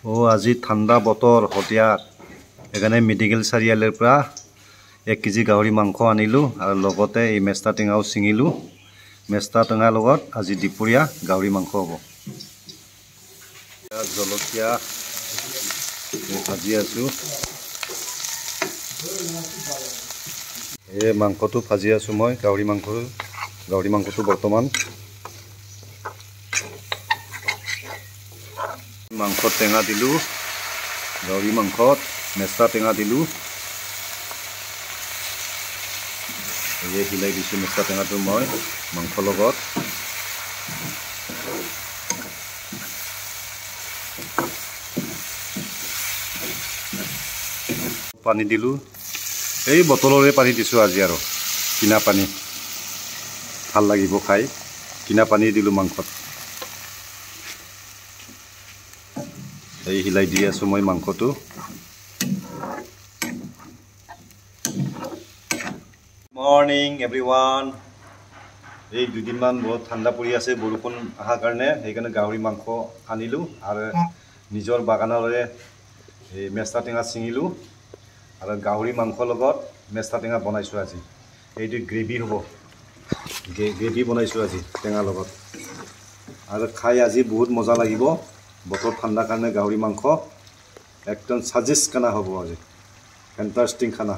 আজি ঠাণ্ডা বতৰ হতিয়া এখানে মেডিকেল চাৰিআলিৰ পৰা 1 কেজি গাহৰি মাংস আনিলো আৰু লগতে এই মেষ্টা টেঙাও ছিঙিলো। মেষ্টা টেঙাৰ লগত আজি দুপৰীয়া গাহৰি মাংস হ'ব। জলকীয়া ভাজি আছো। এই মাংসটো ভাজি আছো মই গাহৰি মাংসটো বৰ্তমান মাংসত টেঙা দিলো, গাহৰি মাংসত মেষ্টা টেঙা দিলো। এই হিলাই দিছো মেষ্টা টেঙাটো মই মাংস লগত। পানী দিলো, এই বটলৰে পানী দিছো আজি, আৰু কিনা পানী ভাল লাগিব খাই, কিনা পানী দিলো মাংসত। এই হিলাই দি আছো মই মাংসটো। Morning everyone. এই দুদিনমান বহুত ঠাণ্ডা পৰি আছে, বৰষুণ অহাৰ কাৰণে, সেইকাৰণে গাহৰি মাংস আনিলো আৰু নিজৰ বাগানৰে এই মেষ্টা টেঙা ছিঙিলো আৰু গাহৰি মাংসৰ লগত মেষ্টা টেঙা বনাইছো আজি। এইটো গ্ৰেভি হ'ব, গ্ৰেভি বনাইছো আজি টেঙাৰ লগত, আৰু খাই আজি বহুত মজা লাগিব। বতৰ ঠাণ্ডাৰ কাৰণে গাহৰি মাংস একদম সাজেষ্ট খানা হ'ব আজি, ইণ্টাৰেষ্টিং খানা।